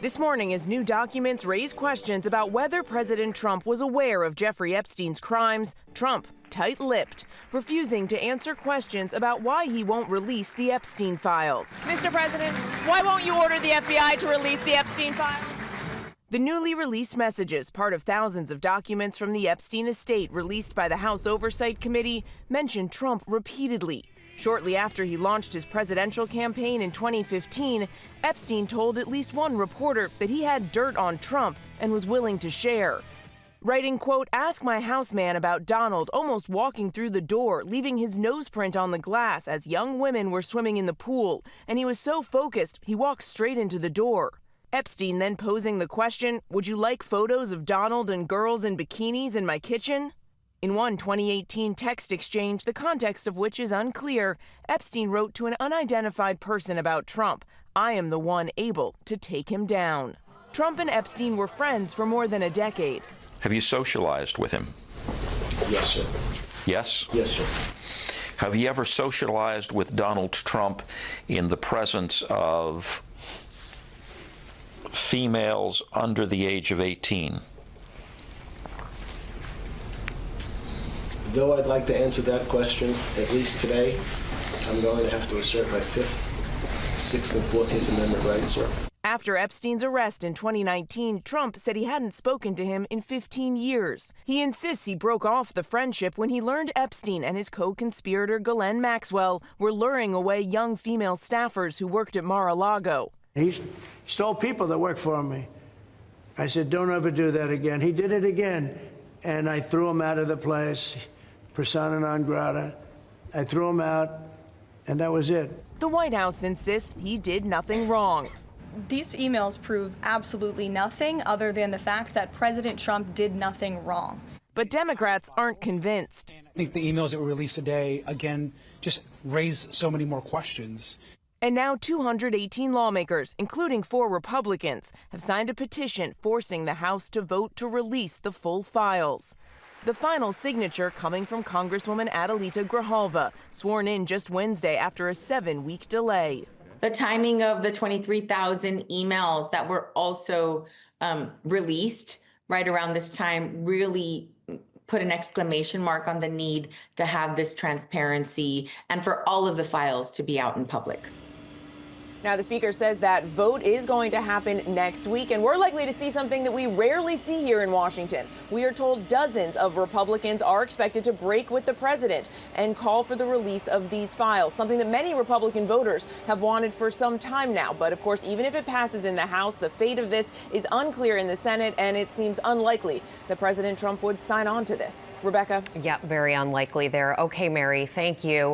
This morning, as new documents raise questions about whether President Trump was aware of Jeffrey Epstein's crimes, Trump tight-lipped, refusing to answer questions about why he won't release the Epstein files. Mr. President, why won't you order the FBI to release the Epstein files? The newly released messages, part of thousands of documents from the Epstein estate released by the House Oversight Committee, mention Trump repeatedly. Shortly after he launched his presidential campaign in 2015, Epstein told at least one reporter that he had dirt on Trump and was willing to share. Writing, quote, "Ask my houseman about Donald almost walking through the door, leaving his nose print on the glass as young women were swimming in the pool, and he was so focused he walked straight into the door." Epstein then posing the question, "Would you like photos of Donald and girls in bikinis in my kitchen?" In one 2018 text exchange, the context of which is unclear, Epstein wrote to an unidentified person about Trump, "I am the one able to take him down." Trump and Epstein were friends for more than a decade. Have you socialized with him? Yes, sir. Yes? Yes, sir. Have you ever socialized with Donald Trump in the presence of females under the age of 18? Though I'd like to answer that question, at least today, I'm going to have to assert my 5th, 6th, and 14th Amendment rights, sir. After Epstein's arrest in 2019, Trump said he hadn't spoken to him in 15 years. He insists he broke off the friendship when he learned Epstein and his co-conspirator Ghislaine Maxwell were luring away young female staffers who worked at Mar-a-Lago. He stole people that worked for me. I said, don't ever do that again. He did it again, and I threw him out of the place. Persona non grata. I threw him out, and that was it. The White House insists he did nothing wrong. These emails prove absolutely nothing other than the fact that President Trump did nothing wrong. But Democrats aren't convinced. I think the emails that were released today, again, just raise so many more questions. And now 218 lawmakers, including 4 Republicans, have signed a petition forcing the House to vote to release the full files. The final signature coming from Congresswoman Adelita Grijalva, sworn in just Wednesday after a 7-week delay. The timing of the 23,000 emails that were also released right around this time really put an exclamation mark on the need to have this transparency and for all of the files to be out in public. Now, the Speaker says that vote is going to happen next week, and we're likely to see something that we rarely see here in Washington. We are told dozens of Republicans are expected to break with the president and call for the release of these files, something that many Republican voters have wanted for some time now. But, of course, even if it passes in the House, the fate of this is unclear in the Senate, and it seems unlikely that President Trump would sign on to this. Rebecca? Yeah, very unlikely there. Okay, Mary, thank you.